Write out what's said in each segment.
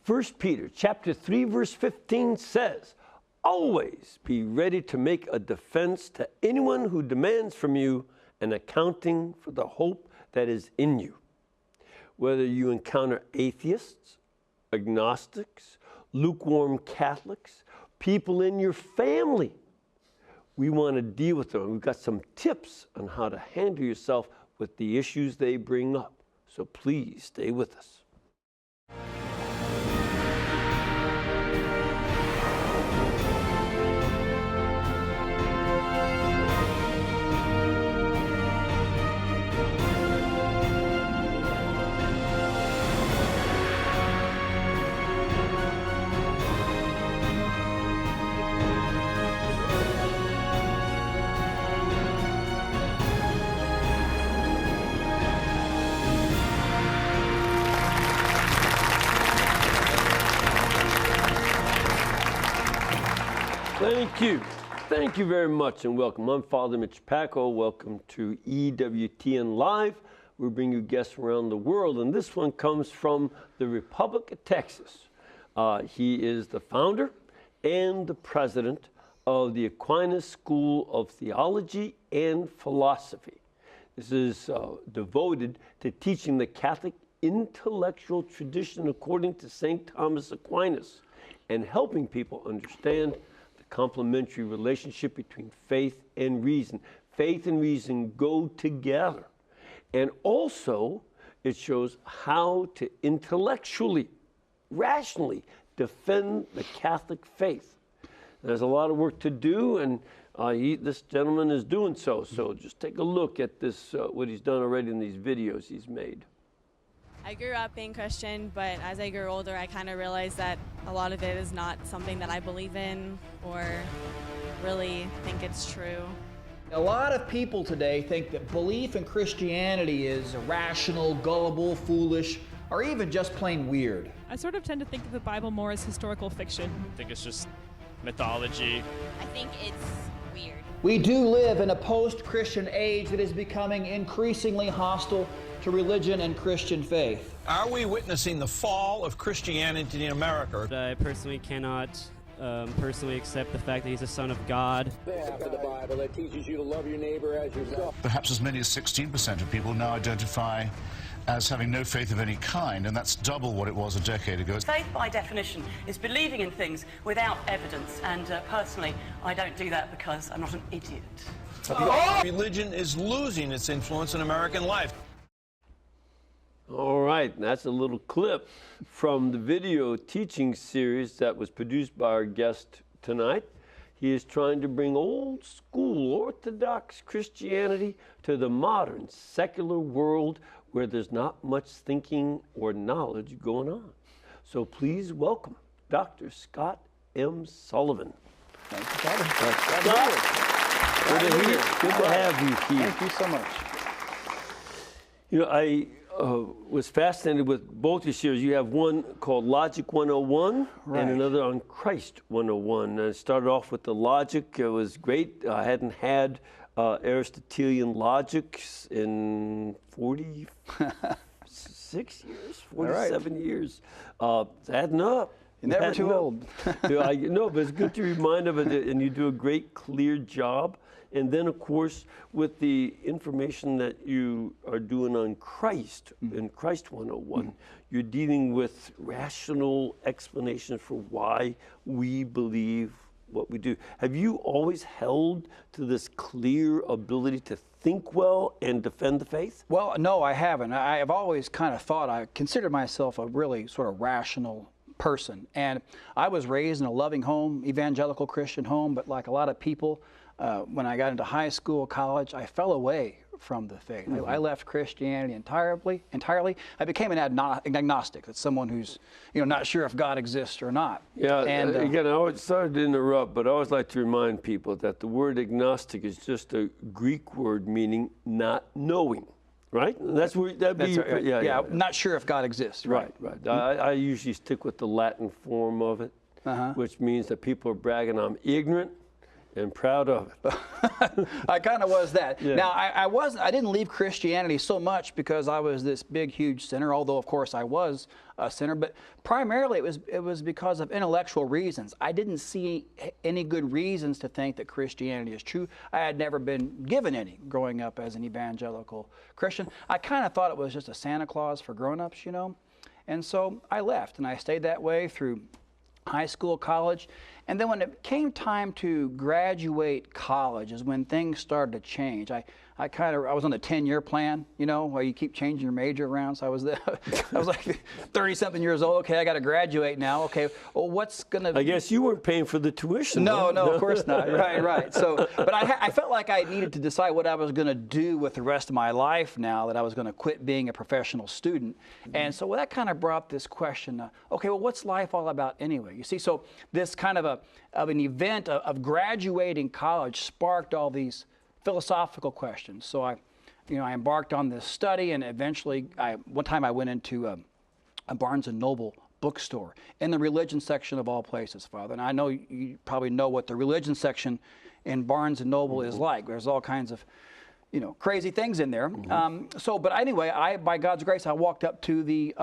1 Peter chapter 3, verse 15 says, always be ready to make a defense to anyone who demands from you an accounting for the hope that is in you. Whether you encounter atheists, agnostics, lukewarm Catholics, people in your family, we want to deal with them. We've got some tips on how to handle yourself with the issues they bring up. So please stay with us. Thank you. Thank you very much and welcome. I'm Father Mitch Packo. Welcome to EWTN Live. We bring you guests around the world, and this one comes from the Republic of Texas. He is the founder and the president of the Aquinas School of Theology and Philosophy. This is devoted to teaching the Catholic intellectual tradition according to St. Thomas Aquinas and helping people understand complementary relationship between faith and reason. Faith and reason go together. And also, it shows how to intellectually, rationally defend the Catholic faith. There's a lot of work to do, and this gentleman is doing so. So just take a look at this, what he's done already in these videos he's made. I grew up being Christian, but as I grew older, I kind of realized that a lot of it is not something that I believe in or really think it's true. A lot of people today think that belief in Christianity is irrational, gullible, foolish, or even just plain weird. I sort of tend to think of the Bible more as historical fiction. I think it's just mythology. I think it's weird. We do live in a post-Christian age that is becoming increasingly hostile to religion and Christian faith. Are we witnessing the fall of Christianity in America? I personally cannot personally accept the fact that he's a son of God. Half of the Bible that teaches you to love your neighbor as yourself. Perhaps as many as 16% of people now identify as having no faith of any kind, and that's double what it was a decade ago. Faith, by definition, is believing in things without evidence, and personally, I don't do that because I'm not an idiot. Religion is losing its influence in American life. All right, that's a little clip from the video teaching series that was produced by our guest tonight. He is trying to bring old school Orthodox Christianity to the modern secular world where there's not much thinking or knowledge going on. So please welcome Dr. Scott M. Sullivan. Thank you, Father. Good to have you here. Thank you so much. You know, I was fascinated with both your series. You have one called Logic 101 and another on Christ 101. And I started off with the logic. It was great. I hadn't had Aristotelian logic in 46 years, 47 years. It's adding up. You're never too old. No, but it's good to remind of it, and you do a great, clear job. And then, of course, with the information that you are doing on Christ, in Christ 101, you're dealing with rational explanations for why we believe what we do. Have you always held to this clear ability to think well and defend the faith? Well, no, I haven't. I've always kind of thought, I considered myself a really sort of rational person. And I was raised in a loving home, evangelical Christian home, but like a lot of people, when I got into high school, college, I fell away from the faith. I left Christianity entirely. I became an agnostic. That's someone who's, not sure if God exists or not. Yeah, and again, I always sorry to interrupt, but I always like to remind people that the word agnostic is just a Greek word meaning not knowing. Right? That's where that'd be. Yeah, not sure if God exists. Right. I usually stick with the Latin form of it, which means that people are bragging I'm ignorant, And proud of it. I kind of was that. Yeah. Now, I didn't leave Christianity so much because I was this big, huge sinner, although, of course, I was a sinner. But primarily, it was because of intellectual reasons. I didn't see any good reasons to think that Christianity is true. I had never been given any growing up as an evangelical Christian. I kind of thought it was just a Santa Claus for grown-ups, you know. And so I left, and I stayed that way through high school, college. And then when it came time to graduate college is when things started to change. I was on the 10-year plan, you know, where you keep changing your major around. So I was like 30-something years old. Okay, I got to graduate now. Okay, well, what's gonna? I guess you weren't paying for the tuition. No, though. no, of course not. Right. So, but I felt like I needed to decide what I was going to do with the rest of my life now that I was going to quit being a professional student. And so that kind of brought this question. Okay, well, what's life all about anyway? You see, so this kind of an event of graduating college sparked all these philosophical questions. So I embarked on this study, and eventually, one time I went into a Barnes & Noble bookstore in the religion section of all places, Father. And I know you probably know what the religion section in Barnes & Noble is like. There's all kinds of, you know, crazy things in there. But anyway, by God's grace, I walked up to the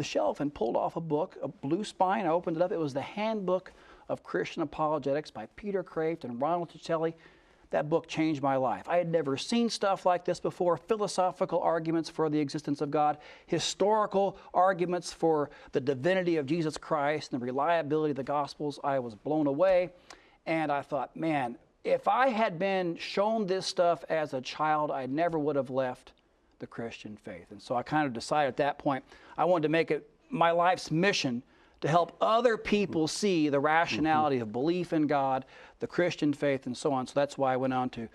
shelf and pulled off a book, a blue spine. I opened it up. It was the Handbook of Christian Apologetics by Peter Kraft and Ronald Ticelli. That book changed my life. I had never seen stuff like this before. Philosophical arguments for the existence of God, historical arguments for the divinity of Jesus Christ and the reliability of the Gospels. I was blown away, and I thought, man, if I had been shown this stuff as a child, I never would have left the Christian faith. And so I kind of decided at that point I wanted to make it my life's mission to help other people see the rationality of belief in God, the Christian faith, and so on. So that's why I went on to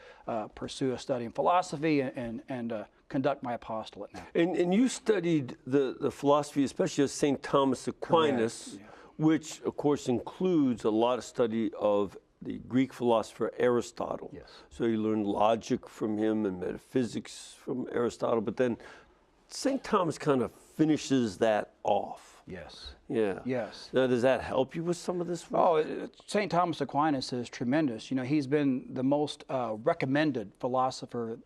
pursue a study in philosophy and conduct my apostolate now. And you studied the philosophy, especially of St. Thomas Aquinas, which, of course, includes a lot of study of the Greek philosopher Aristotle. Yes. So you learned logic from him and metaphysics from Aristotle, but then St. Thomas kind of finishes that off. Yes. Yeah. Yes. Now, does that help you with some of this work? Oh, St. Thomas Aquinas is tremendous. You know, he's been the most recommended philosopher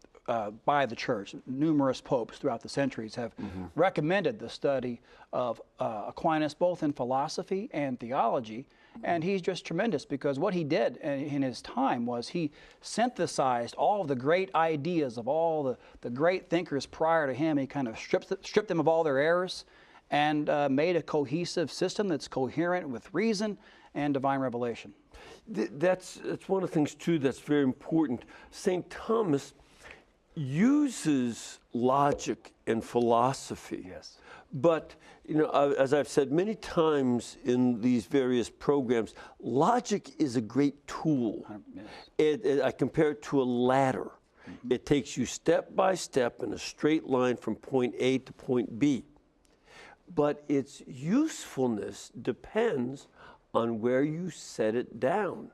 by the church. Numerous popes throughout the centuries have recommended the study of Aquinas, both in philosophy and theology. And he's just tremendous because what he did in his time was he synthesized all of the great ideas of all the great thinkers prior to him. He kind of stripped them of all their errors and made a cohesive system that's coherent with reason and divine revelation. That's one of the things, too, that's very important. St. Thomas uses logic and philosophy. Yes. But, you know, as I've said many times in these various programs, logic is a great tool. I compare it to a ladder. It takes you step by step in a straight line from point A to point B. But its usefulness depends on where you set it down.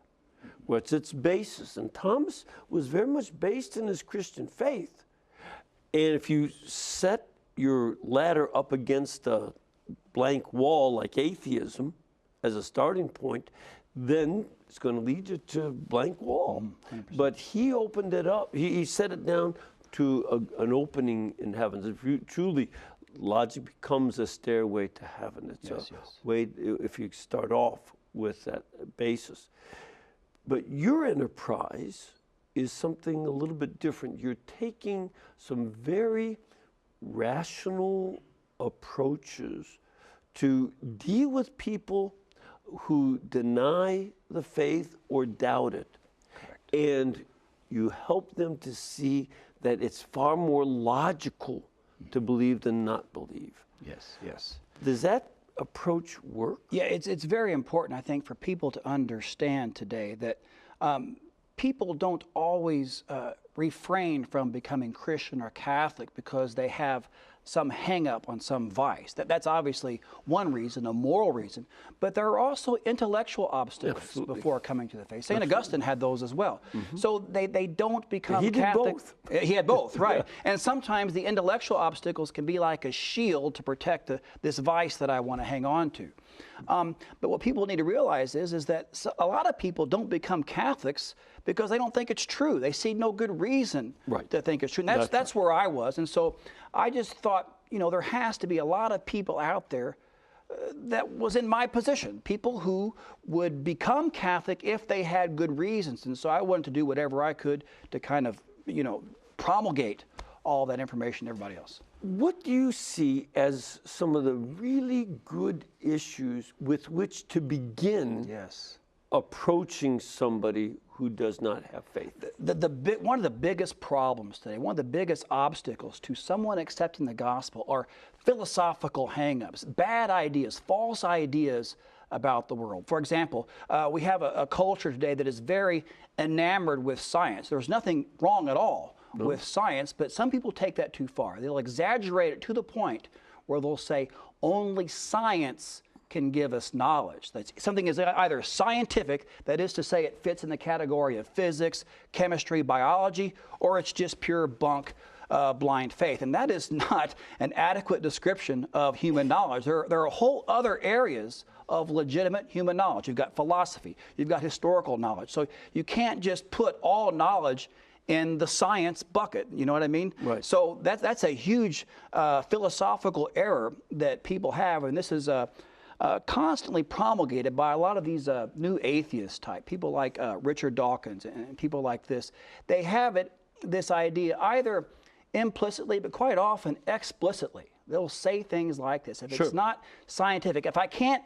What's its basis? And Thomas was very much based in his Christian faith. And if you set your ladder up against a blank wall like atheism as a starting point, then it's going to lead you to a blank wall. 100%. But he opened it up. He set it down to an opening in heavens. If you truly, logic becomes a stairway to heaven. It's a way, if you start off with that basis. But your enterprise is something a little bit different. You're taking some very rational approaches to deal with people who deny the faith or doubt it. Correct. And you help them to see that it's far more logical to believe than not believe. Yes, yes. Does that approach work? Yeah, it's very important, I think, for people to understand today that people don't always refrain from becoming Christian or Catholic because they have some hang-up on some vice. That's obviously one reason, a moral reason, but there are also intellectual obstacles before coming to the faith. St. Augustine had those as well. So they don't become Catholic. He did both. He had both, right. And sometimes the intellectual obstacles can be like a shield to protect this vice that I want to hang on to. But what people need to realize is that a lot of people don't become Catholics because they don't think it's true. They see no good reason to think it's true. And that's where I was. And so I just thought, there has to be a lot of people out there that was in my position, people who would become Catholic if they had good reasons. And so I wanted to do whatever I could to kind of, promulgate all that information to everybody else. What do you see as some of the really good issues with which to begin approaching somebody who does not have faith? One of the biggest problems today, one of the biggest obstacles to someone accepting the gospel are philosophical hang-ups, bad ideas, false ideas about the world. For example, we have a culture today that is very enamored with science. There's nothing wrong at all with science, but some people take that too far. They'll exaggerate it to the point where they'll say only science can give us knowledge. That something is either scientific, that is to say it fits in the category of physics, chemistry, biology, or it's just pure bunk, blind faith. And that is not an adequate description of human knowledge. There are whole other areas of legitimate human knowledge. You've got philosophy, you've got historical knowledge. So you can't just put all knowledge in the science bucket, you know what I mean? Right. So that's a huge philosophical error that people have, and this is constantly promulgated by a lot of these new atheist type, people like Richard Dawkins and people like this. They have this idea either implicitly, but quite often explicitly. They'll say things like this. If it's not scientific, if I can't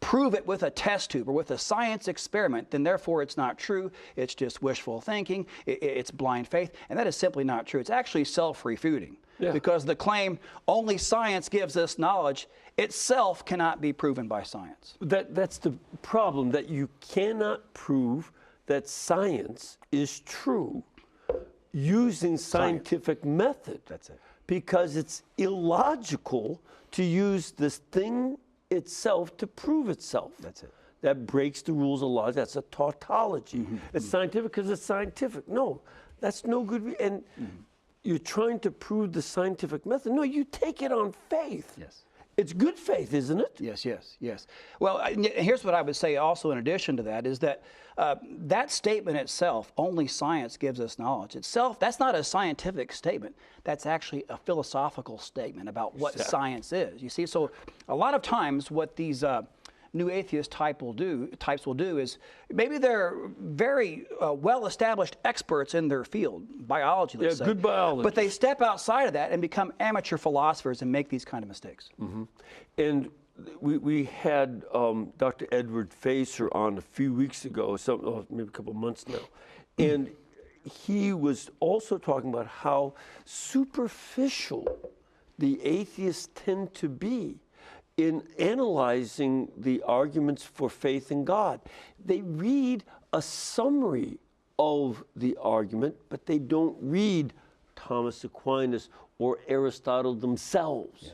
prove it with a test tube or with a science experiment, then therefore it's not true. It's just wishful thinking. It's blind faith. And that is simply not true. It's actually self-refuting. Because the claim only science gives us knowledge itself cannot be proven by science. That's the problem, that you cannot prove that science is true using scientific method. That's it. Because it's illogical to use this thing itself to prove itself. That's it. That breaks the rules of laws. That's a tautology. It's scientific because it's scientific. No, that's no good. And you're trying to prove the scientific method. No, you take it on faith. Yes. It's good faith, isn't it? Yes. Well, here's what I would say also in addition to that is that that statement itself, only science gives us knowledge itself, that's not a scientific statement. That's actually a philosophical statement about what science is. You see, so a lot of times what these new atheist types will do is maybe they're very well-established experts in their field, biology, let's say. Good biology. But they step outside of that and become amateur philosophers and make these kind of mistakes. And we had Dr. Edward Facer on a few weeks ago, maybe a couple months now, and he was also talking about how superficial the atheists tend to be in analyzing the arguments for faith in God. They read a summary of the argument, but they don't read Thomas Aquinas or Aristotle themselves.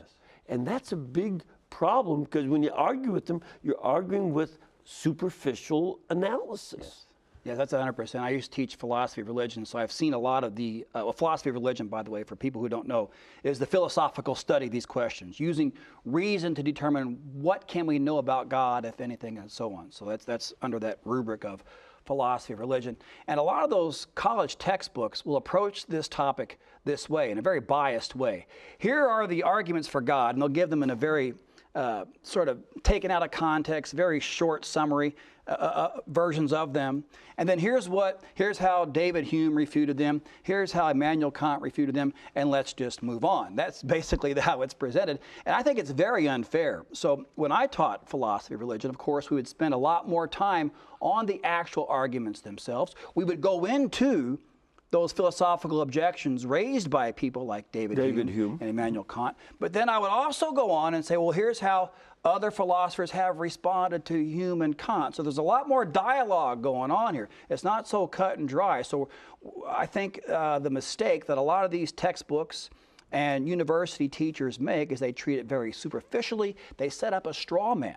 And that's a big problem, because when you argue with them, you're arguing with superficial analysis. Yeah, that's 100%. I used to teach philosophy of religion, so I've seen a lot of the philosophy of religion, by the way, for people who don't know, is the philosophical study of these questions, using reason to determine what can we know about God, if anything, and so on. So that's under that rubric of philosophy of religion. And a lot of those college textbooks will approach this topic this way, in a very biased way. Here are the arguments for God, and they'll give them in a very sort of taken out of context, very short summary versions of them. And then here's how David Hume refuted them. Here's how Immanuel Kant refuted them. And let's just move on. That's basically how it's presented. And I think it's very unfair. So when I taught philosophy of religion, of course, we would spend a lot more time on the actual arguments themselves. We would go into those philosophical objections raised by people like David Hume and Immanuel Kant. But then I would also go on and say, well, here's how other philosophers have responded to Hume and Kant. So there's a lot more dialogue going on here. It's not so cut and dry. So I think the mistake that a lot of these textbooks and university teachers make is they treat it very superficially. They set up a straw man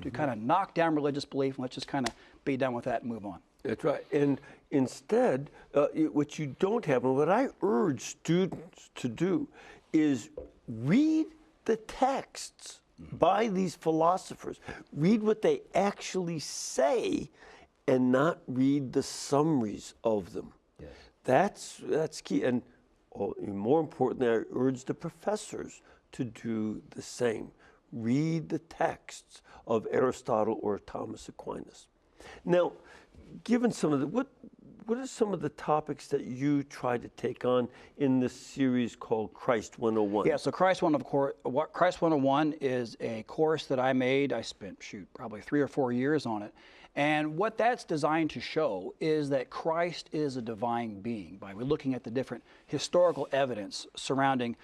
to kind of knock down religious belief, and let's just kind of be done with that and move on. That's right. And instead, what you don't have, and what I urge students to do, is read the texts by these philosophers. Read what they actually say, and not read the summaries of them. That's key. And more importantly, I urge the professors to do the same. Read the texts of Aristotle or Thomas Aquinas. Now, given some of the, what are some of the topics that you try to take on in this series called Christ 101? Yeah, so Christ 101 is a course that I made. I spent, probably 3 or 4 years on it. And what that's designed to show is that Christ is a divine being by looking at the different historical evidence surrounding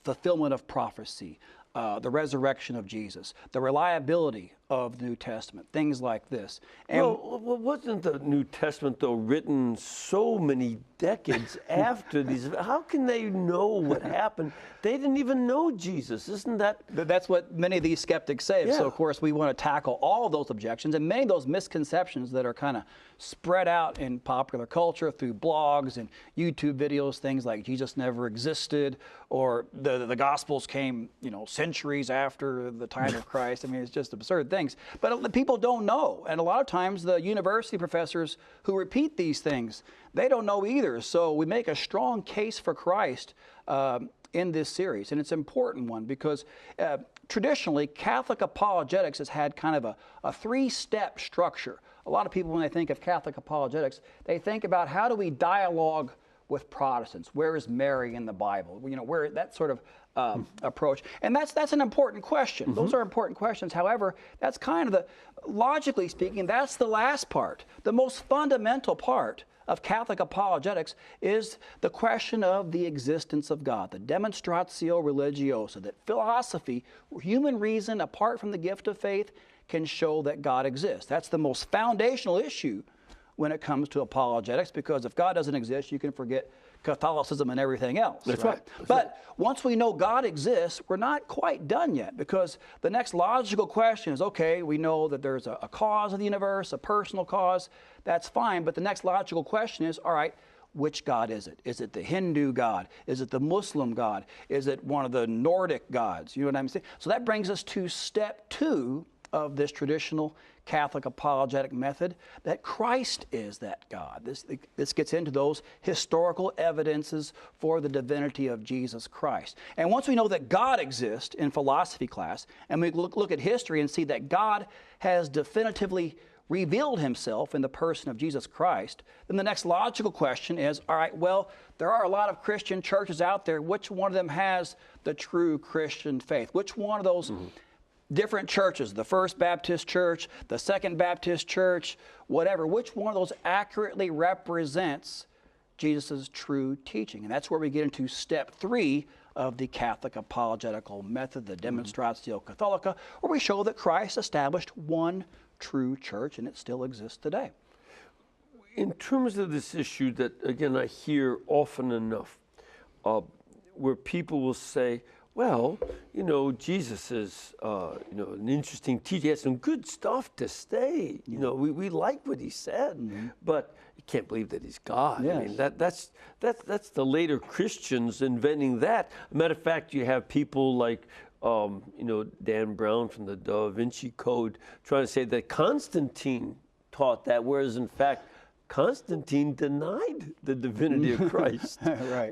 fulfillment of prophecy, the resurrection of Jesus, the reliability of the New Testament, things like this. And well, wasn't the New Testament, though, written so many decades after these? How can they know what happened? They didn't even know Jesus. Isn't that? That's what many of these skeptics say. Yeah. So, of course, we want to tackle all of those objections and many of those misconceptions that are kind of spread out in popular culture through blogs and YouTube videos, things like Jesus never existed, or the Gospels came, centuries after the time of Christ. I mean, it's just absurd things. But people don't know. And a lot of times the university professors who repeat these things, they don't know either. So we make a strong case for Christ in this series. And it's an important one because traditionally Catholic apologetics has had kind of a 3-step structure. A lot of people, when they think of Catholic apologetics, they think about how do we dialogue with Protestants? Where is Mary in the Bible? Where that sort of approach. And that's an important question. Mm-hmm. Those are important questions. However, that's kind of logically speaking, that's the last part. The most fundamental part of Catholic apologetics is the question of the existence of God, the demonstratio religiosa, that philosophy, human reason, apart from the gift of faith, can show that God exists. That's the most foundational issue when it comes to apologetics, because if God doesn't exist, you can forget Catholicism and everything else. That's right. But once we know God exists, we're not quite done yet, because the next logical question is, okay, we know that there's a cause of the universe, a personal cause. That's fine. But the next logical question is, all right, which God is it? Is it the Hindu God? Is it the Muslim God? Is it one of the Nordic gods? You know what I'm saying? So that brings us to step 2 of this traditional Catholic apologetic method, that Christ is that God. This gets into those historical evidences for the divinity of Jesus Christ. And once we know that God exists in philosophy class, and we look at history and see that God has definitively revealed himself in the person of Jesus Christ, then the next logical question is, all right, well, there are a lot of Christian churches out there. Which one of them has the true Christian faith? Which one of those different churches, the First Baptist Church, the Second Baptist Church, whatever, which one of those accurately represents Jesus' true teaching? And that's where we get into step 3 of the Catholic apologetical method, the Demonstratio Catholica, where we show that Christ established one true church, and it still exists today. In terms of this issue that, again, I hear often enough, where people will say, well, Jesus is, an interesting teacher. He has some good stuff to say. We like what he said, but you can't believe that he's God. Yes. I mean, that's the later Christians inventing that. Matter of fact, you have people like, Dan Brown from the Da Vinci Code trying to say that Constantine taught that, whereas in fact, Constantine denied the divinity of Christ. Right.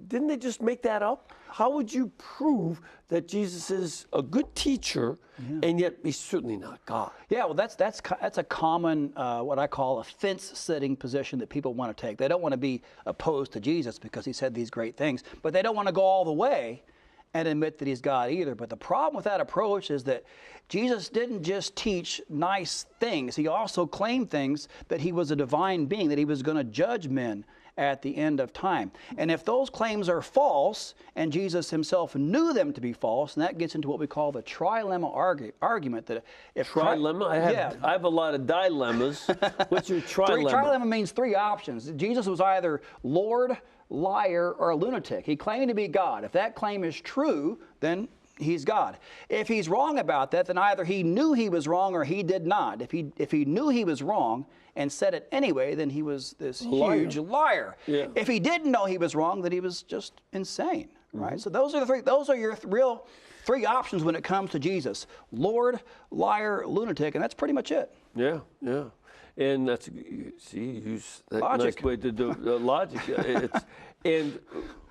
Didn't they just make that up? How would you prove that Jesus is a good teacher and yet he's certainly not God? Yeah, well, that's a common, what I call a fence-sitting position that people want to take. They don't want to be opposed to Jesus because he said these great things, but they don't want to go all the way and admit that he's God either. But the problem with that approach is that Jesus didn't just teach nice things. He also claimed things that he was a divine being, that he was going to judge men at the end of time. And if those claims are false, and Jesus himself knew them to be false, and that gets into what we call the trilemma argument. That if trilemma? I have a lot of dilemmas. What's your trilemma? Trilemma means 3 options. Jesus was either Lord, liar, or a lunatic. He claimed to be God. If that claim is true, then he's God. If he's wrong about that, then either he knew he was wrong or he did not. If he knew he was wrong and said it anyway, then he was this huge liar. Yeah. If he didn't know he was wrong, then he was just insane. right? So those are the three. Those are your real three options when it comes to Jesus: Lord, liar, lunatic, and that's pretty much it. Yeah, yeah. And that's, see, use that Logic. nice way to do logic.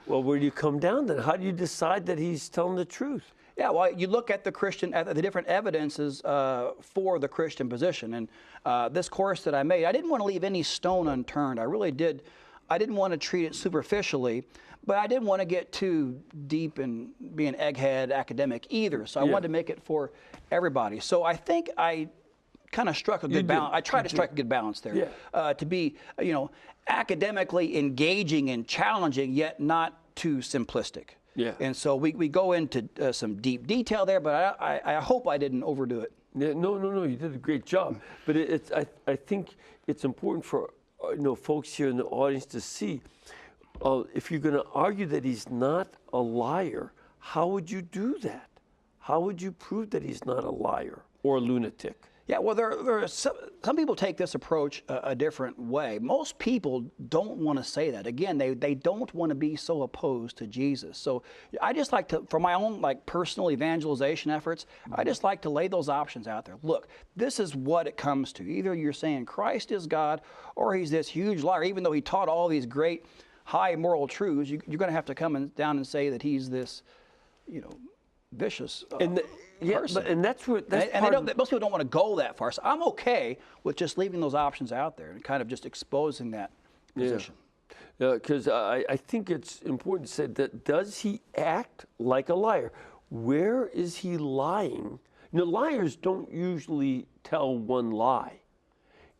Well, where do you come down then? How do you decide that he's telling the truth? Yeah, well, you look at the different evidences for the Christian position. And this course that I made, I didn't want to leave any stone unturned. I really did. I didn't want to treat it superficially, but I didn't want to get too deep and be an egghead academic either. So I wanted to make it for everybody. So I think I kind of struck a good balance. I tried to strike a good balance there, to be, academically engaging and challenging, yet not too simplistic. Yeah. And so we go into some deep detail there, but I hope I didn't overdo it. Yeah, no, you did a great job. But I think it's important for folks here in the audience to see, if you're going to argue that he's not a liar, how would you do that? How would you prove that he's not a liar or a lunatic? Yeah, well, there are some people take this approach a different way. Most people don't want to say that. Again, they don't want to be so opposed to Jesus. So I just like to, for my own personal evangelization efforts, I just like to lay those options out there. Look, this is what it comes to. Either you're saying Christ is God, or he's this huge liar. Even though he taught all these great high moral truths, you're going to have to come down and say that he's this, vicious person. And that's where most people don't want to go that far. So I'm okay with just leaving those options out there and kind of just exposing that position. Yeah, because I think it's important to say that, does he act like a liar? Where is he lying? Liars don't usually tell one lie,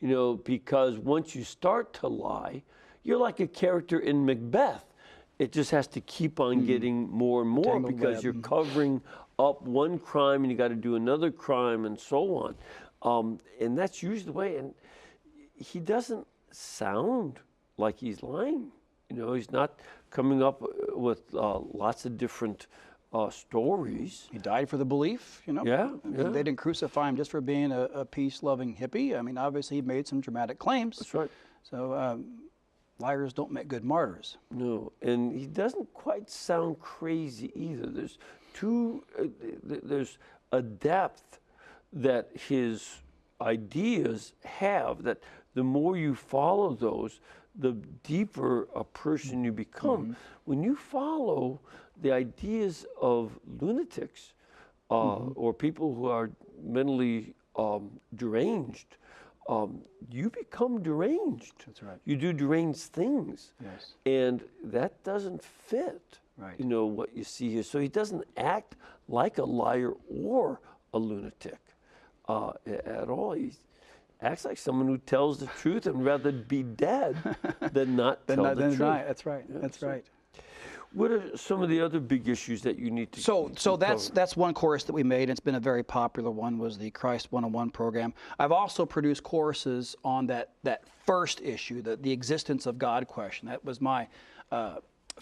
because once you start to lie, you're like a character in Macbeth. It just has to keep on getting more and more because you're covering up one crime and you got to do another crime and so on. And that's usually the way. And he doesn't sound like he's lying. He's not coming up with lots of different stories. He died for the belief, Yeah. They didn't crucify him just for being a peace-loving hippie. I mean, obviously he made some dramatic claims. That's right. So liars don't make good martyrs. No, and he doesn't quite sound crazy either. There's a depth that his ideas have, that the more you follow those, the deeper a person you become. When you follow the ideas of lunatics or people who are mentally deranged, you become deranged. That's right. You do deranged things. Yes. And that doesn't fit, right. What you see here. So he doesn't act like a liar or a lunatic at all. He acts like someone who tells the truth and rather be dead than not tell the truth. That's right. Yeah, that's right. What are some of the other big issues that you need to So that's one course that we made. It's been a very popular one, was the Christ 101 program. I've also produced courses on that first issue, the existence of God question. That was my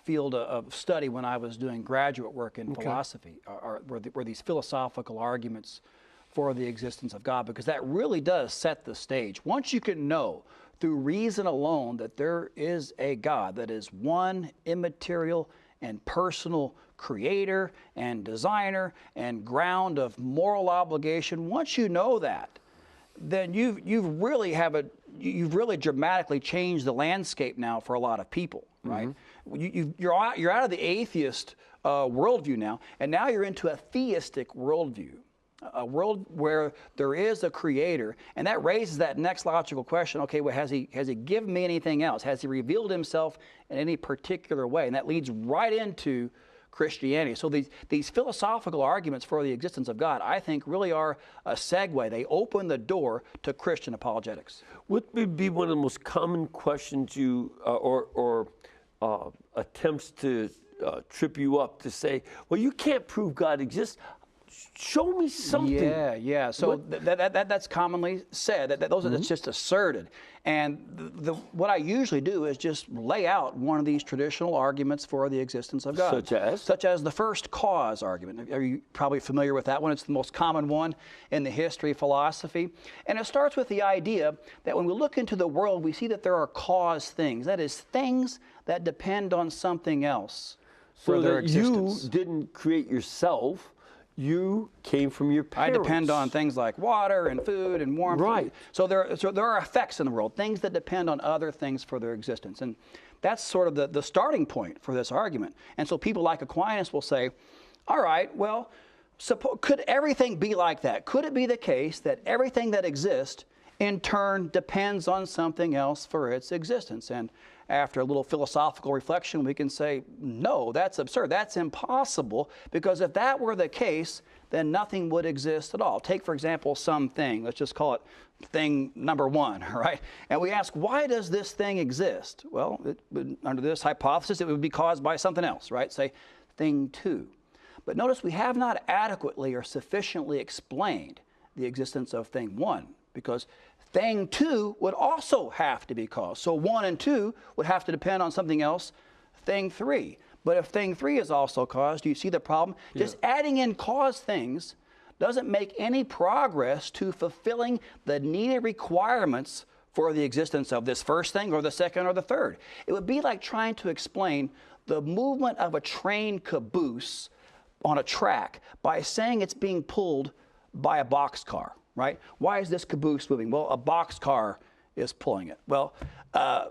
field of study when I was doing graduate work in philosophy, were these philosophical arguments for the existence of God, because that really does set the stage. Once you can know through reason alone that there is a God that is one immaterial and personal creator and designer and ground of moral obligation, once you know that, then you've really dramatically changed the landscape now for a lot of people, right? You're out of the atheist worldview now, and now you're into a theistic worldview. A world where there is a creator, and that raises that next logical question. Okay, well, has he given me anything else? Has he revealed himself in any particular way? And that leads right into Christianity. So these philosophical arguments for the existence of God, I think, really are a segue. They open the door to Christian apologetics. What would be one of the most common questions you or attempts to trip you up to say, well, you can't prove God exists? Show me something. Yeah. So that's commonly said. That's just asserted. And what I usually do is just lay out one of these traditional arguments for the existence of God. Such as the first cause argument. Are you probably familiar with that one? It's the most common one in the history of philosophy. And it starts with the idea that when we look into the world, we see that there are cause things. That is, things that depend on something else for their that existence. You didn't create yourself. You came from your parents. I depend on things like water and food and warmth. Right. So there are effects in the world, things that depend on other things for their existence. And that's sort of the starting point for this argument. And so people like Aquinas will say, all right, well, could everything be like that? Could it be the case that everything that exists in turn depends on something else for its existence? And after a little philosophical reflection, we can say, no, that's absurd. That's impossible, because if that were the case, then nothing would exist at all. Take, for example, something. Let's just call it thing number one, right? And we ask, why does this thing exist? Well, under this hypothesis, it would be caused by something else, right? Say, thing two. But notice we have not adequately or sufficiently explained the existence of thing one, because thing two would also have to be caused. So 1 and 2 would have to depend on something else, thing 3. But if thing 3 is also caused, do you see the problem? Yeah. Just adding in cause things doesn't make any progress to fulfilling the needed requirements for the existence of this first thing or the second or the third. It would be like trying to explain the movement of a train caboose on a track by saying it's being pulled by a boxcar. Right? Why is this caboose moving? Well, a boxcar is pulling it. Well,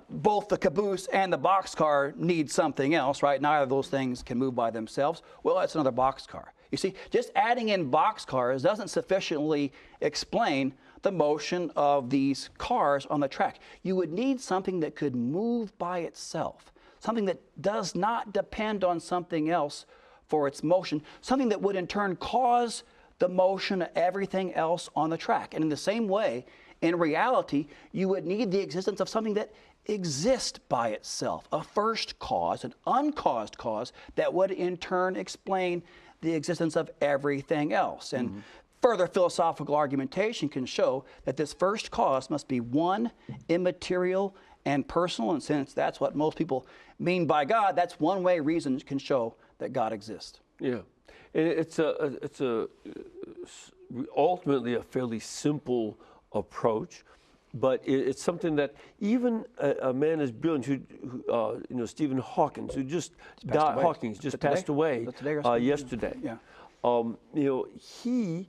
both the caboose and the boxcar need something else, right? Neither of those things can move by themselves. Well, that's another boxcar. You see, just adding in boxcars doesn't sufficiently explain the motion of these cars on the track. You would need something that could move by itself, something that does not depend on something else for its motion, something that would in turn cause the motion of everything else on the track. And in the same way, in reality, you would need the existence of something that exists by itself, a first cause, an uncaused cause that would in turn explain the existence of everything else. And further philosophical argumentation can show that this first cause must be one, immaterial, and personal. And since that's what most people mean by God, that's one way reason can show that God exists. Yeah. And it's ultimately a fairly simple approach, but it's something that even a man as brilliant, who Stephen Hawking, who just died, Hawking just passed away yesterday. Yeah. He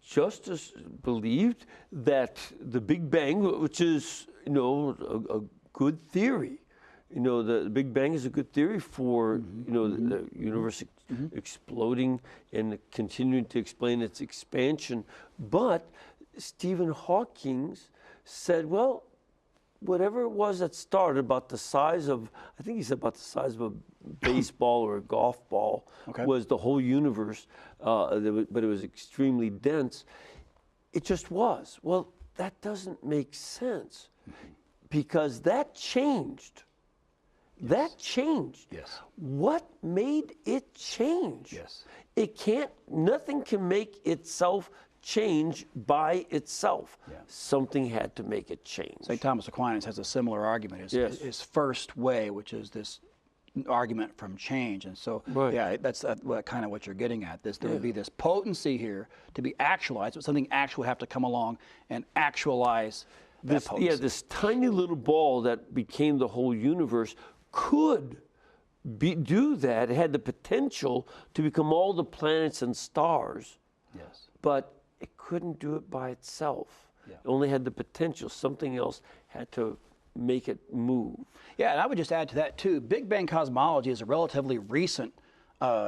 just believed that the Big Bang, which is a good theory. The Big Bang is a good theory for the universe exploding and continuing to explain its expansion. But Stephen Hawking said, well, whatever it was that started about the size of, I think he said about the size of a baseball or a golf ball, was the whole universe, but it was extremely dense. It just was. Well, that doesn't make sense, because that changed. That changed. Yes. What made it change? Yes. Nothing can make itself change by itself. Yeah. Something had to make it change. St. Thomas Aquinas has a similar argument. His first way, which is this argument from change. And so, yeah, that's kind of what you're getting at. There would be this potency here to be actualized, but something actual would have to come along and actualize that potency. Yeah, this tiny little ball that became the whole universe could do that. It had the potential to become all the planets and stars. Yes. But it couldn't do it by itself. Yeah. It only had the potential. Something else had to make it move. Yeah, and I would just add to that too, Big Bang cosmology is a relatively recent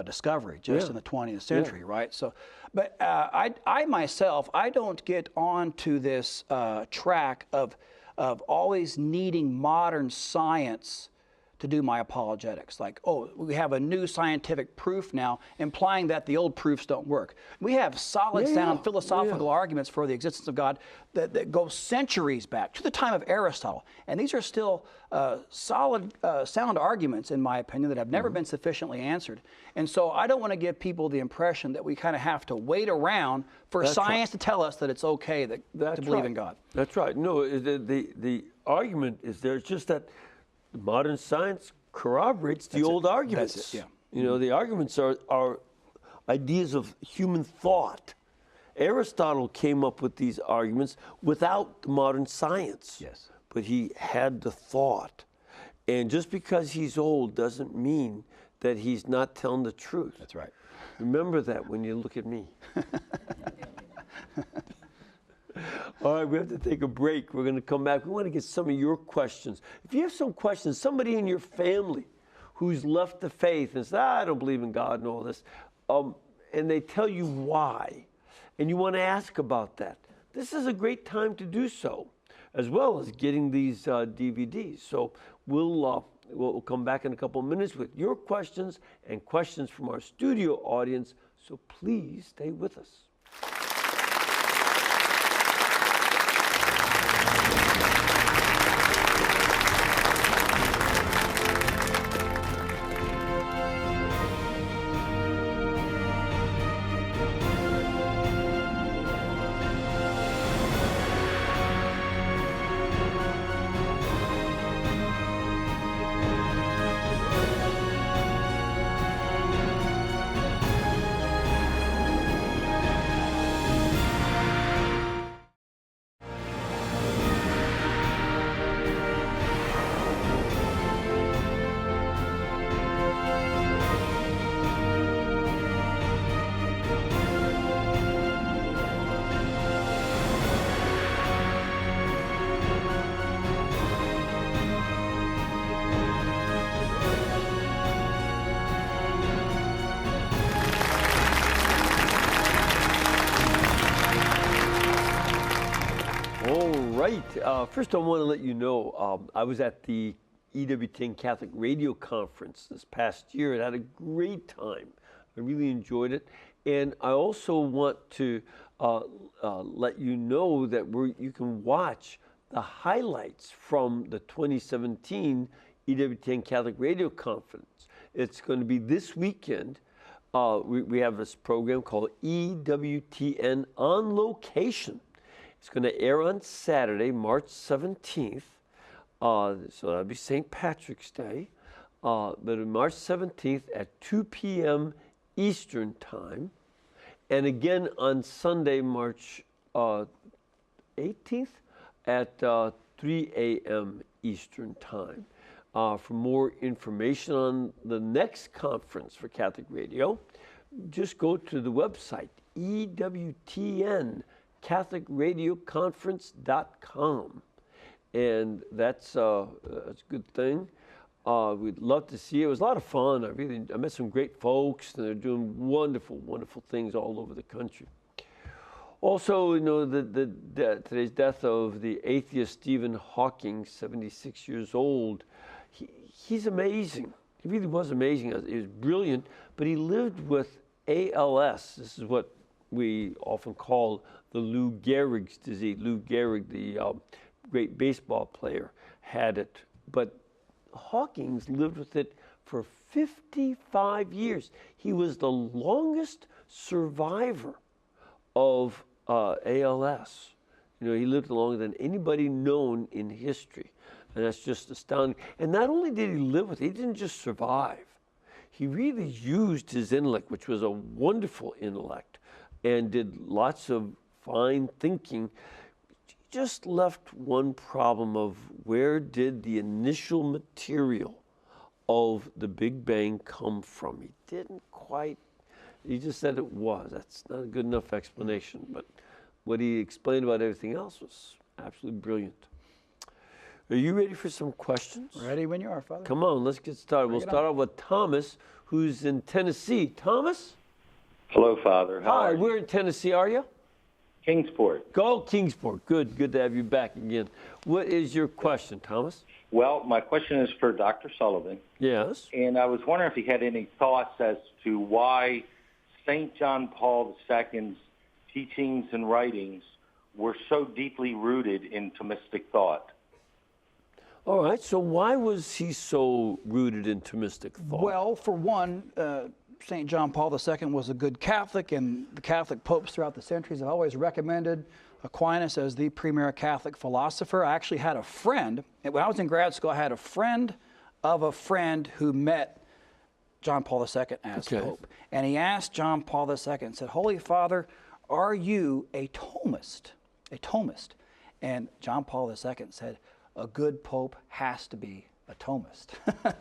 discovery, just in the 20th century, right? So, but I myself, I don't get onto this track of always needing modern science to do my apologetics. Like, oh, we have a new scientific proof now, implying that the old proofs don't work. We have solid, sound philosophical arguments for the existence of God that go centuries back to the time of Aristotle. And these are still solid, sound arguments, in my opinion, that have never been sufficiently answered. And so I don't want to give people the impression that we kind of have to wait around for science to tell us that it's okay to believe in God. That's right. No, the argument is there. It's just that modern science corroborates the old arguments. That's it, yeah. The arguments are ideas of human thought. Aristotle came up with these arguments without modern science. Yes. But he had the thought. And just because he's old doesn't mean that he's not telling the truth. That's right. Remember that when you look at me. All right, we have to take a break. We're going to come back. We want to get some of your questions. If you have some questions, somebody in your family who's left the faith and says, I don't believe in God and all this, and they tell you why, and you want to ask about that, this is a great time to do so, as well as getting these DVDs. So we'll come back in a couple of minutes with your questions and questions from our studio audience. So please stay with us. First, I want to let you know, I was at the EWTN Catholic Radio Conference this past year and had a great time. I really enjoyed it. And I also want to let you know that you can watch the highlights from the 2017 EWTN Catholic Radio Conference. It's going to be this weekend. We have this program called EWTN On Location. It's going to air on Saturday, March 17th. So that'll be St. Patrick's Day. But on March 17th at 2 p.m. Eastern Time. And again on Sunday, March 18th at 3 a.m. Eastern Time. For more information on the next conference for Catholic Radio, just go to the website, EWTNCatholicRadioConference.com. And that's a good thing. We'd love to see it. It was a lot of fun. I met some great folks, and they're doing wonderful, wonderful things all over the country. Also, you know, today's death of the atheist Stephen Hawking, 76 years old. He's amazing. He really was amazing. He was brilliant, but he lived with ALS. This is what we often call the Lou Gehrig's disease. Lou Gehrig, the great baseball player, had it. But Hawkins lived with it for 55 years. He was the longest survivor of ALS. You know, he lived longer than anybody known in history. And that's just astounding. And not only did he live with it, he didn't just survive. He really used his intellect, which was a wonderful intellect, and did lots of fine thinking. He just left one problem of where did the initial material of the Big Bang come from? He didn't quite, he just said it was. That's not a good enough explanation, but what he explained about everything else was absolutely brilliant. Are you ready for some questions? Ready when you are, Father. Come on, let's get started. We'll start off with Thomas, who's in Tennessee. Thomas? Hello, Father. Hi, where in Tennessee are you? Kingsport. Go Kingsport. Good to have you back again. What is your question, Thomas? Well, my question is for Dr. Sullivan. Yes. And I was wondering if he had any thoughts as to why St. John Paul II's teachings and writings were so deeply rooted in Thomistic thought. All right, so why was he so rooted in Thomistic thought? Well, for one, St. John Paul II was a good Catholic, and the Catholic popes throughout the centuries have always recommended Aquinas as the premier Catholic philosopher. I actually had a friend, when I was in grad school, I had a friend of a friend who met John Paul II as Pope. And he asked John Paul II and said, Holy Father, are you a Thomist? A Thomist. And John Paul II said, a good Pope has to be a Thomist.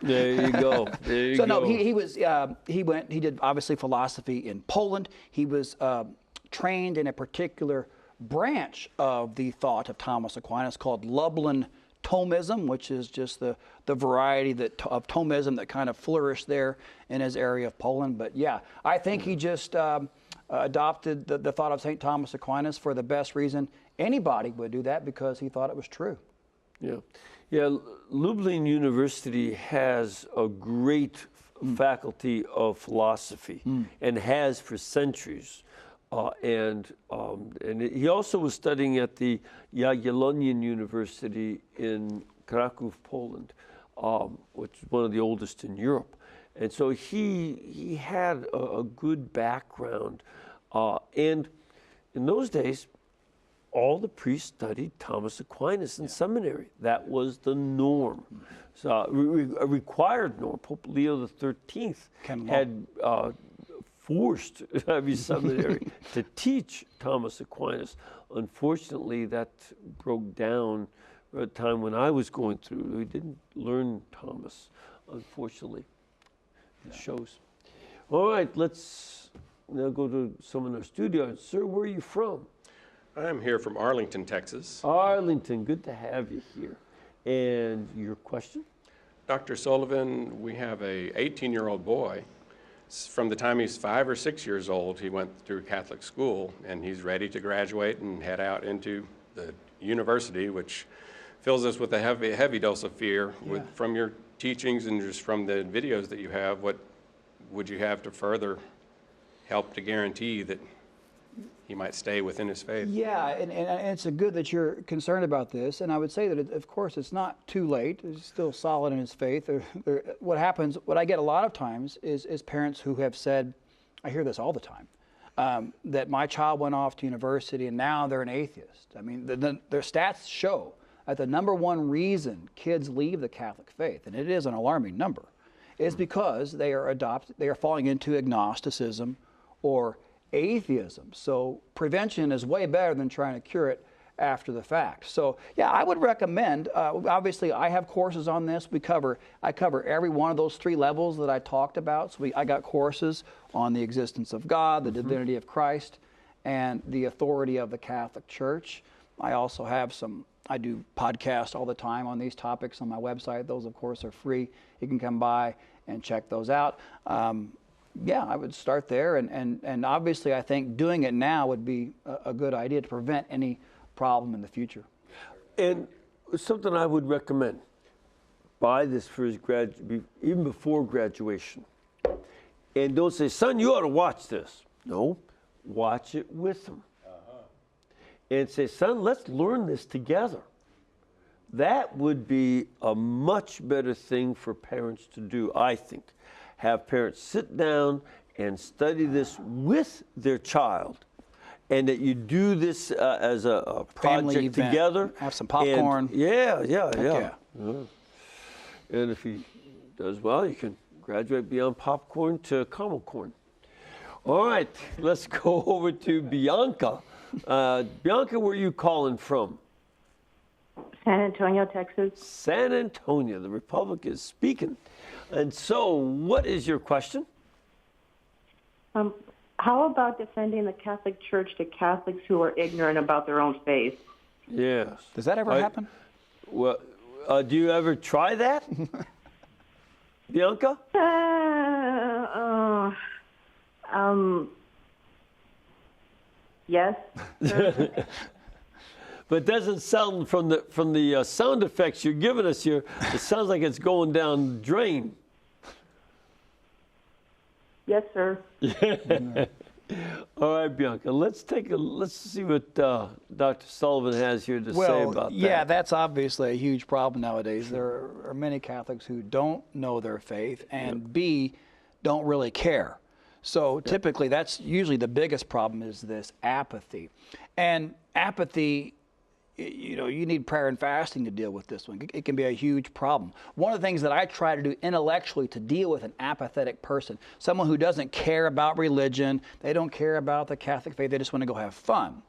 There you go. There you so go. no, he did obviously philosophy in Poland. He was trained in a particular branch of the thought of Thomas Aquinas called Lublin Thomism, which is just the variety of Thomism that kind of flourished there in his area of Poland. But yeah, I think he just adopted the thought of St. Thomas Aquinas for the best reason anybody would do that, because he thought it was true. Yeah. Yeah, Lublin University has a great faculty of philosophy and has for centuries. And he also was studying at the Jagiellonian University in Kraków, Poland, which is one of the oldest in Europe. And so he had a good background. And in those days, all the priests studied Thomas Aquinas in seminary. That was the norm. So a required norm. Pope Leo XIII had forced every seminary to teach Thomas Aquinas. Unfortunately, that broke down at a time when I was going through. We didn't learn Thomas, unfortunately. It shows. All right, let's now go to someone in our studio. Sir, where are you from? I'm here from Arlington, Texas. Arlington, good to have you here. And your question? Dr. Sullivan, we have a 18-year-old boy. From the time he's 5 or 6 years old, he went through Catholic school, and he's ready to graduate and head out into the university, which fills us with a heavy dose of fear. From your teachings and just from the videos that you have, what would you have to further help to guarantee that he might stay within his faith? Yeah, and it's good that you're concerned about this. And I would say that, of course, it's not too late. He's still solid in his faith. What happens, what I get a lot of times is parents who have said, I hear this all the time, that my child went off to university and now they're an atheist. I mean, their stats show that the #1 reason kids leave the Catholic faith, and it is an alarming number, is because they are falling into agnosticism or atheism. So prevention is way better than trying to cure it after the fact. So yeah, I would recommend, obviously I have courses on this. I cover every one of those 3 levels that I talked about. So I got courses on the existence of God, the divinity of Christ, and the authority of the Catholic Church. I also have I do podcasts all the time on these topics on my website. Those, of course, are free. You can come by and check those out. Yeah, I would start there, and obviously I think doing it now would be a good idea to prevent any problem in the future. And something I would recommend, buy this for his even before graduation. And don't say, son, you ought to watch this. No, watch it with him. And say, son, let's learn this together. That would be a much better thing for parents to do, I think. Have parents sit down and study this with their child, and that you do this as a project together. Have some popcorn. And yeah. And if he does well, you can graduate beyond popcorn to caramel corn. All right, let's go over to Bianca. Bianca, where are you calling from? San Antonio, Texas. San Antonio, the Republic is speaking. And so, what is your question? How about defending the Catholic Church to Catholics who are ignorant about their own faith? Yes. Does that ever happen? Well, do you ever try that, Bianca? Yes. But it doesn't sound from the sound effects you're giving us here. It sounds like it's going down the drain. Yes, sir. All right, Bianca. Let's see what Dr. Sullivan has here to say about that. Yeah, that's obviously a huge problem nowadays. There are many Catholics who don't know their faith and B, don't really care. So typically that's usually the biggest problem is this apathy. And apathy, you need prayer and fasting to deal with this one. It can be a huge problem. One of the things that I try to do intellectually to deal with an apathetic person, someone who doesn't care about religion, they don't care about the Catholic faith, they just want to go have fun,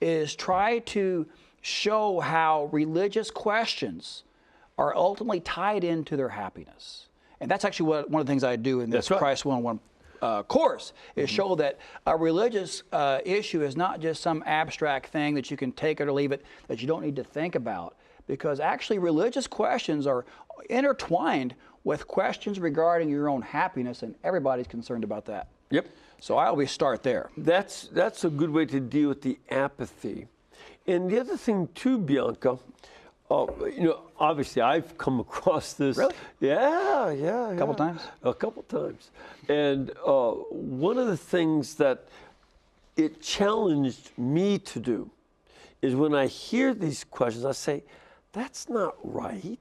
is try to show how religious questions are ultimately tied into their happiness. And that's actually one of the things I do in this Christ 101 course, is show that a religious issue is not just some abstract thing that you can take it or leave it, that you don't need to think about. Because actually religious questions are intertwined with questions regarding your own happiness, and everybody's concerned about that. Yep. So I always start there. That's a good way to deal with the apathy. And the other thing too, Bianca, obviously I've come across this. Really? Yeah. A couple times? A couple times. And one of the things that it challenged me to do is when I hear these questions, I say, that's not right.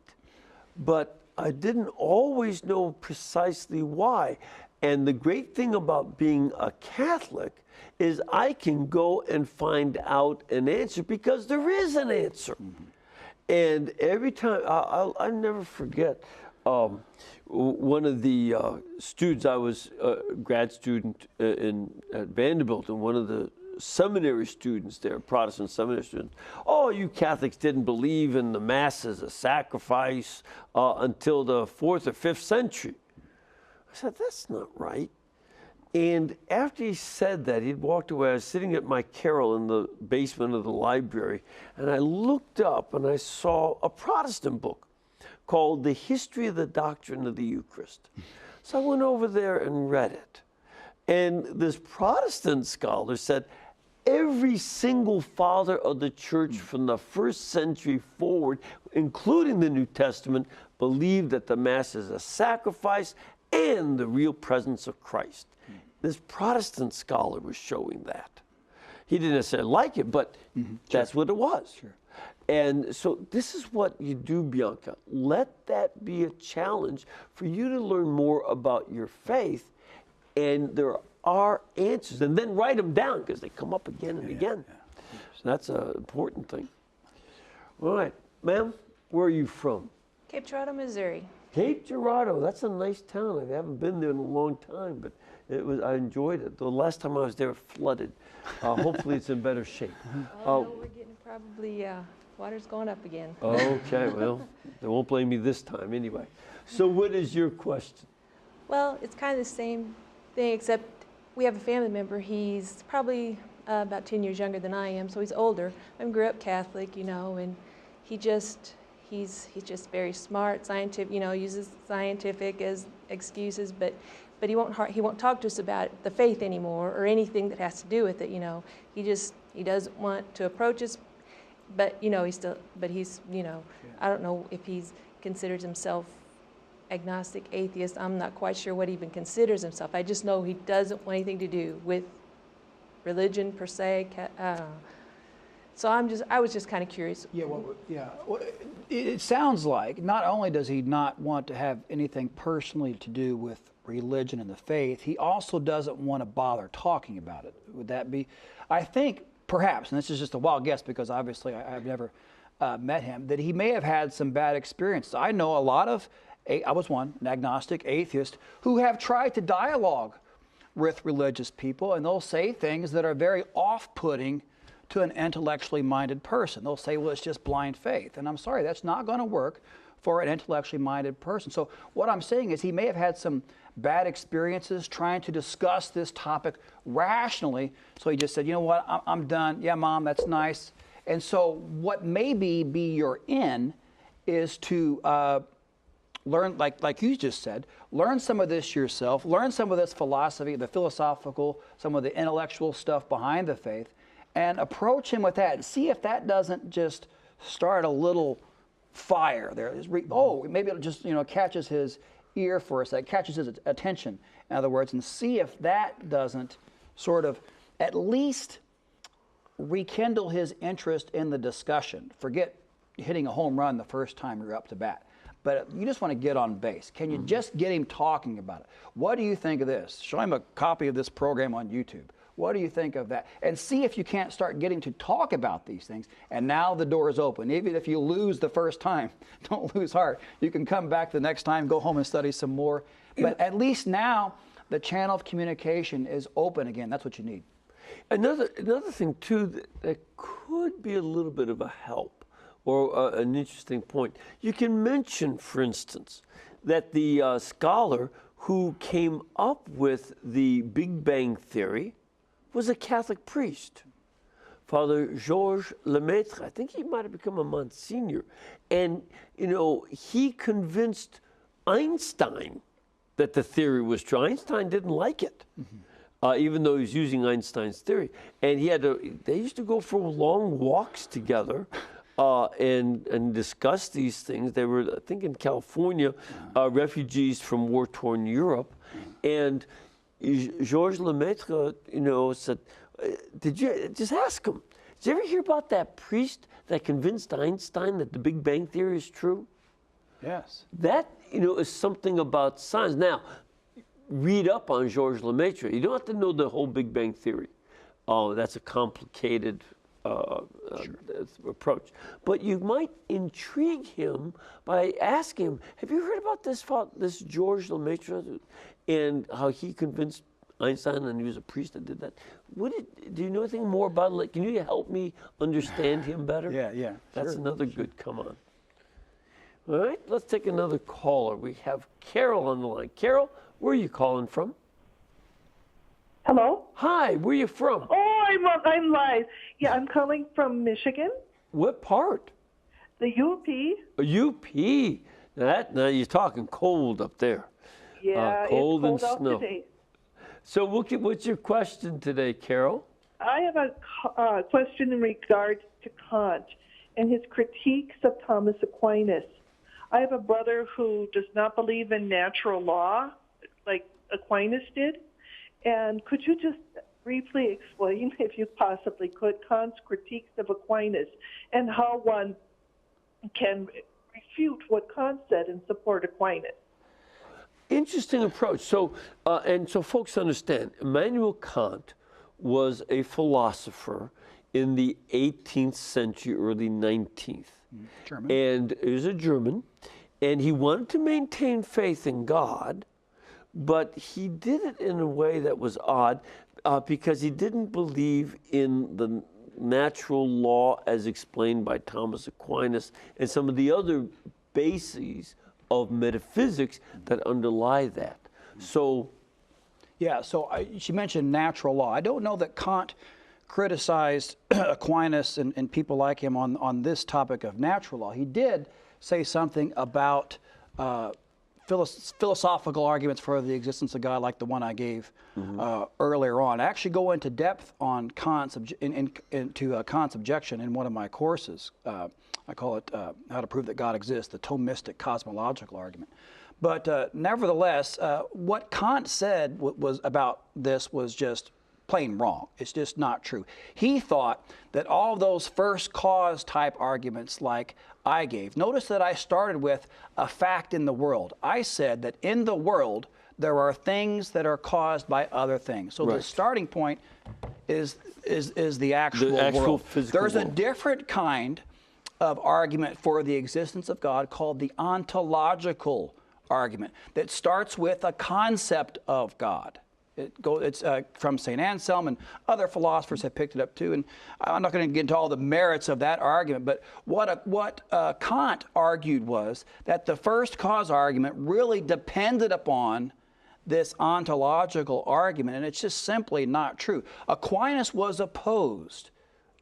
But I didn't always know precisely why. And the great thing about being a Catholic is I can go and find out an answer because there is an answer. And every time, I'll never forget, one of the students, I was a grad student at Vanderbilt, and one of the seminary students there, Protestant seminary students, oh, you Catholics didn't believe in the Mass as a sacrifice until the 4th or 5th century. I said, that's not right. And after he said that, he'd walked away. I was sitting at my carrel in the basement of the library, and I looked up and I saw a Protestant book called The History of the Doctrine of the Eucharist. So I went over there and read it. And this Protestant scholar said, every single father of the church from the 1st century forward, including the New Testament, believed that the Mass is a sacrifice and the real presence of Christ. This Protestant scholar was showing that. He didn't necessarily like it, but that's what it was. Sure. And so this is what you do, Bianca. Let that be a challenge for you to learn more about your faith, and there are answers. And then write them down, because they come up again and again. So that's an important thing. All right, ma'am, where are you from? Cape Girardeau, Missouri. Cape Girardeau, that's a nice town. I haven't been there in a long time, but I enjoyed it. The last time I was there, it flooded. Hopefully it's in better shape. Oh, no, we're getting probably, water's going up again. Okay, well, they won't blame me this time anyway. So what is your question? Well, it's kind of the same thing, except we have a family member. He's probably about 10 years younger than I am, so he's older. I grew up Catholic, and he's just very smart, scientific, uses scientific as excuses, but he won't talk to us about the faith anymore or anything that has to do with it. He doesn't want to approach us, but he's I don't know if he considers himself agnostic, atheist. I'm not quite sure what he even considers himself. I just know he doesn't want anything to do with religion per se. So I was just kind of curious. Well, it sounds like not only does he not want to have anything personally to do with religion and the faith, he also doesn't want to bother talking about it. Would that be? I think perhaps, and this is just a wild guess because obviously I've never met him, that he may have had some bad experiences. I know a lot of, I was one, an agnostic, atheist, who have tried to dialogue with religious people, and they'll say things that are very off-putting to an intellectually minded person. They'll say, well, it's just blind faith. And I'm sorry, that's not going to work for an intellectually minded person. So what I'm saying is he may have had some bad experiences trying to discuss this topic rationally. So he just said, you know what, I'm done. Yeah, Mom, that's nice. And so what maybe be your in is to learn, like you just said, learn some of this yourself, learn some of this philosophy, the philosophical, some of the intellectual stuff behind the faith, and approach him with that and see if that doesn't just start a little fire there. Maybe it just catches his ear for a sec, catches his attention, in other words, and see if that doesn't sort of at least rekindle his interest in the discussion. Forget hitting a home run the first time you're up to bat, but you just want to get on base. Can you just get him talking about it? What do you think of this? Show him a copy of this program on YouTube. What do you think of that? And see if you can't start getting to talk about these things. And now the door is open. Even if you lose the first time, don't lose heart. You can come back the next time, go home and study some more. But at least now the channel of communication is open again. That's what you need. Another thing, too, that could be a little bit of a help or an interesting point. You can mention, for instance, that the scholar who came up with the Big Bang Theory was a Catholic priest, Father Georges Lemaitre. I think he might have become a Monsignor. And, you know, he convinced Einstein that the theory was true. Einstein didn't like it, even though he was using Einstein's theory. And they used to go for long walks together and discuss these things. They were, I think, in California, refugees from war-torn Europe. And Georges Lemaitre, you know, said, did you, just ask him, did you ever hear about that priest that convinced Einstein that the Big Bang Theory is true? Yes. That, you know, is something about science. Now, read up on Georges Lemaitre. You don't have to know the whole Big Bang Theory. That's a complicated approach. But you might intrigue him by asking him, have you heard about this Georges Lemaitre and how he convinced Einstein, and he was a priest that did that? Do you know anything more about it? Can you help me understand him better? Yeah. That's sure. another good, come on. All right, let's take another caller. We have Carol on the line. Carol, where are you calling from? Hello? Hi, where are you from? Oh, I'm live. Yeah, I'm calling from Michigan. What part? The UP. UP. Now you're talking cold up there. Yeah, cold it's cold and out snow. today. So what's your question today, Carol? I have a question in regards to Kant and his critiques of Thomas Aquinas. I have a brother who does not believe in natural law like Aquinas did. And could you just briefly explain, if you possibly could, Kant's critiques of Aquinas and how one can refute what Kant said and support Aquinas? Interesting approach. So folks understand, Immanuel Kant was a philosopher in the 18th century, early 19th. German. And he was a German, and he wanted to maintain faith in God, but he did it in a way that was odd because he didn't believe in the natural law as explained by Thomas Aquinas and some of the other bases of metaphysics that underlie that. So, yeah, she mentioned natural law. I don't know that Kant criticized Aquinas and people like him on this topic of natural law. He did say something about philosophical arguments for the existence of God, like the one I gave earlier on. I actually go into depth on Kant's Kant's objection in one of my courses. I call it How to Prove That God Exists, the Thomistic Cosmological Argument. But nevertheless, what Kant said was about this was just plain wrong. It's just not true. He thought that all those first cause type arguments like I gave, notice that I started with a fact in the world. I said that in the world there are things that are caused by other things. So the starting point is the actual world. There's a different kind of argument for the existence of God called the ontological argument that starts with a concept of God. It's from St. Anselm, and other philosophers have picked it up too. And I'm not going to get into all the merits of that argument, but what Kant argued was that the first cause argument really depended upon this ontological argument, and it's just simply not true. Aquinas was opposed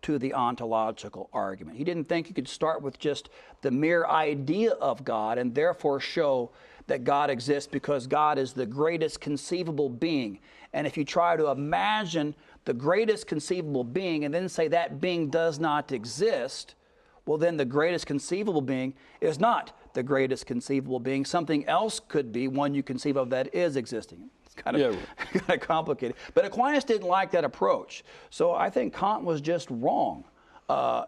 to the ontological argument. He didn't think you could start with just the mere idea of God and therefore show that God exists because God is the greatest conceivable being. And if you try to imagine the greatest conceivable being and then say that being does not exist, well, then the greatest conceivable being is not the greatest conceivable being. Something else could be one you conceive of that is existing. It's kind of complicated. But Aquinas didn't like that approach. So I think Kant was just wrong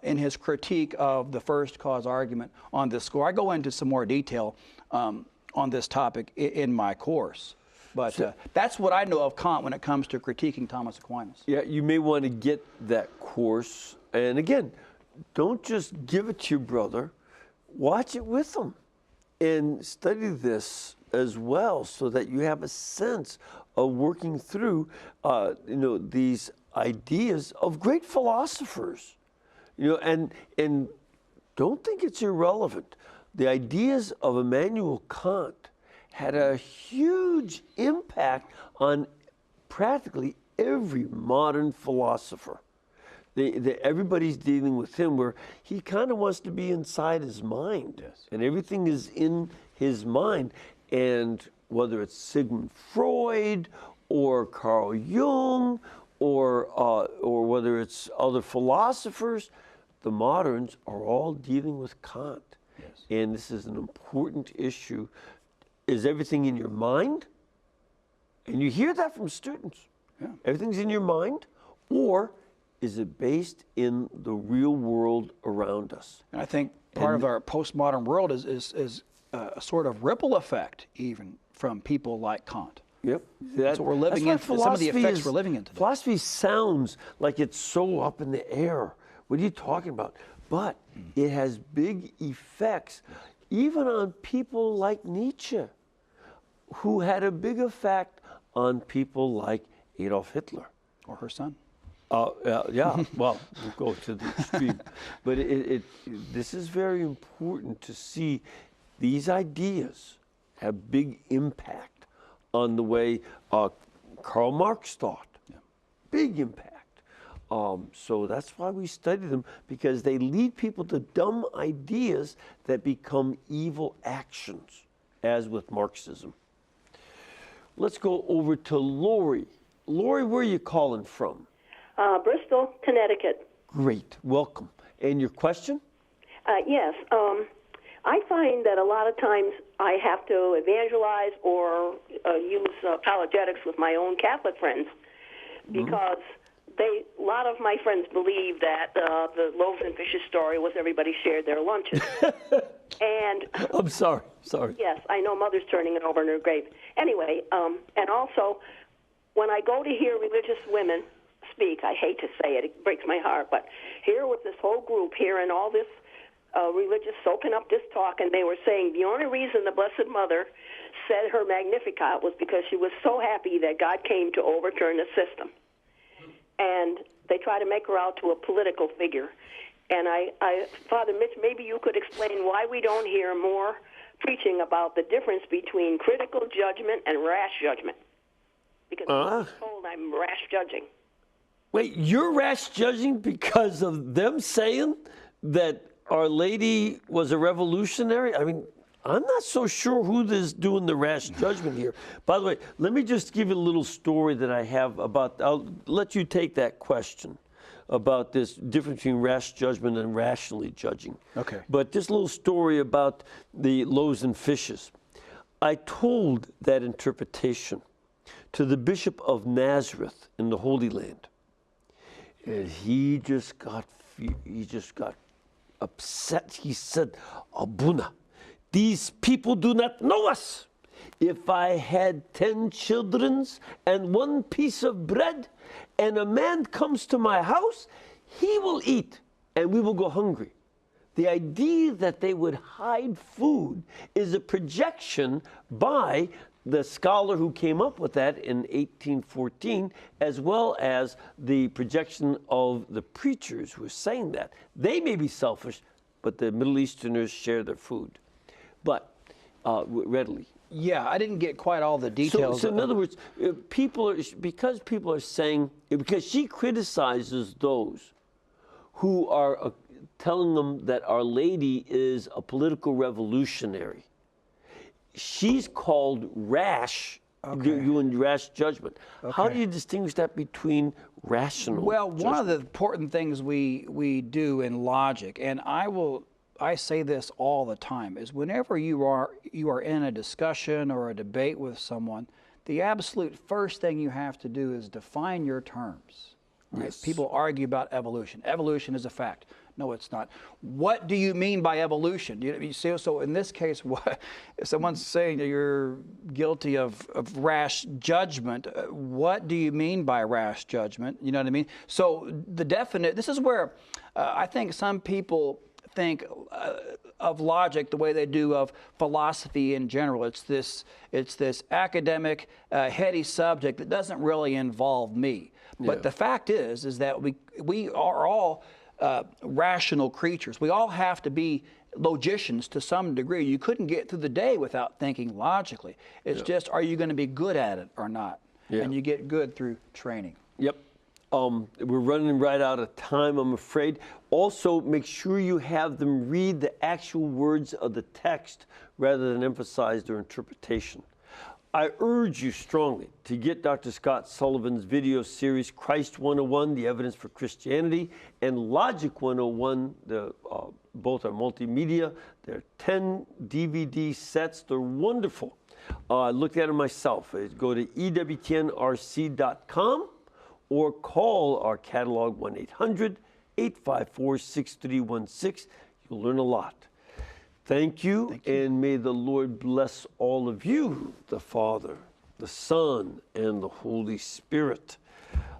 in his critique of the first cause argument on this score. I go into some more detail on this topic in my course. But that's what I know of Kant when it comes to critiquing Thomas Aquinas. Yeah, you may want to get that course. And again, don't just give it to your brother. Watch it with him and study this as well so that you have a sense of working through these ideas of great philosophers. And don't think it's irrelevant. The ideas of Immanuel Kant had a huge impact on practically every modern philosopher. Everybody's dealing with him where he kind of wants to be inside his mind. Yes. And everything is in his mind. And whether it's Sigmund Freud or Carl Jung or whether it's other philosophers, the moderns are all dealing with Kant. Yes. And this is an important issue. Is everything in your mind? And you hear that from students. Yeah. Everything's in your mind? Or is it based in the real world around us? And I think part of our postmodern world is a sort of ripple effect, even from people like Kant. Yep. That's what we're living in. Some of the effects we're living into. Philosophy sounds like it's so up in the air. What are you talking about? But it has big effects, even on people like Nietzsche, who had a big effect on people like Adolf Hitler. Or her son. Yeah, well, we'll go to the extreme. But this is very important to see these ideas have big impact on the way Karl Marx thought. Yeah. Big impact. So that's why we study them, because they lead people to dumb ideas that become evil actions, as with Marxism. Let's go over to Lori. Lori, where are you calling from? Bristol, Connecticut. Great, welcome. And your question? Yes. I find that a lot of times I have to evangelize or use apologetics with my own Catholic friends because a lot of my friends believe that the loaves and fishes story was everybody shared their lunches. And I'm sorry. Yes, I know Mother's turning it over in her grave. Anyway, and also when I go to hear religious women speak, I hate to say it breaks my heart, but here with this whole group hearing all this religious soaking up this talk, and they were saying the only reason the Blessed Mother said her Magnificat was because she was so happy that God came to overturn the system. And they try to make her out to a political figure. And Father Mitch, maybe you could explain why we don't hear more preaching about the difference between critical judgment and rash judgment. Because I'm told I'm rash judging. Wait, you're rash judging because of them saying that Our Lady was a revolutionary? I mean, I'm not so sure who is doing the rash judgment here. By the way, let me just give you a little story that I have about, I'll let you take that question about this difference between rash judgment and rationally judging. Okay. But this little story about the loaves and fishes. I told that interpretation to the Bishop of Nazareth in the Holy Land. And he just got upset. He said, Abuna, these people do not know us. If I had 10 children and 1 piece of bread, and a man comes to my house, he will eat, and we will go hungry. The idea that they would hide food is a projection by the scholar who came up with that in 1814, as well as the projection of the preachers who are saying that. They may be selfish, but the Middle Easterners share their food. But readily. Yeah, I didn't get quite all the details. So in other words, because people are saying, because she criticizes those who are telling them that Our Lady is a political revolutionary. She's called rash, doing rash judgment. Okay. How do you distinguish that between rational judgment? One of the important things we do in logic, and I say this all the time, is whenever you are in a discussion or a debate with someone, the absolute first thing you have to do is define your terms. Right? Yes. People argue about evolution. Evolution is a fact. No, it's not. What do you mean by evolution? You see, so in this case, if someone's saying that you're guilty of rash judgment, what do you mean by rash judgment? You know what I mean? So this is where I think some people think of logic the way they do of philosophy in general. It's this academic, heady subject that doesn't really involve me. Yeah. But the fact is that we are all rational creatures. We all have to be logicians to some degree. You couldn't get through the day without thinking logically. It's just, are you going to be good at it or not? And you get good through training. Yep. We're running right out of time, I'm afraid. Also, make sure you have them read the actual words of the text rather than emphasize their interpretation. I urge you strongly to get Dr. Scott Sullivan's video series, Christ 101, The Evidence for Christianity, and Logic 101, both are multimedia. They're 10 DVD sets. They're wonderful. I looked at them myself. Go to EWTNRC.com or call our catalog 1-800-854-6316. You'll learn a lot. Thank you, and may the Lord bless all of you, the Father, the Son, and the Holy Spirit.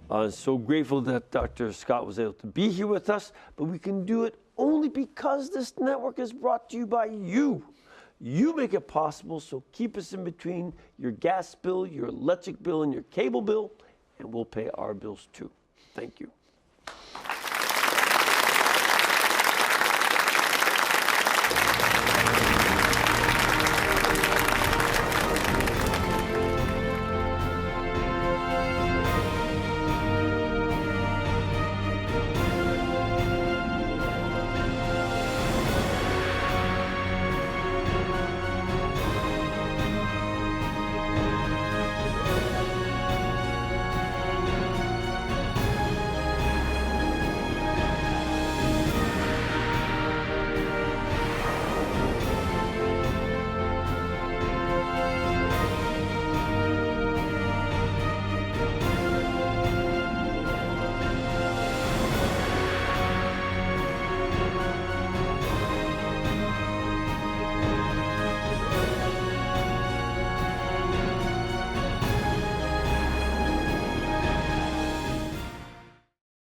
I'm so grateful that Dr. Scott was able to be here with us, but we can do it only because this network is brought to you by you. You make it possible, so keep us in between your gas bill, your electric bill, and your cable bill, and we'll pay our bills too. Thank you.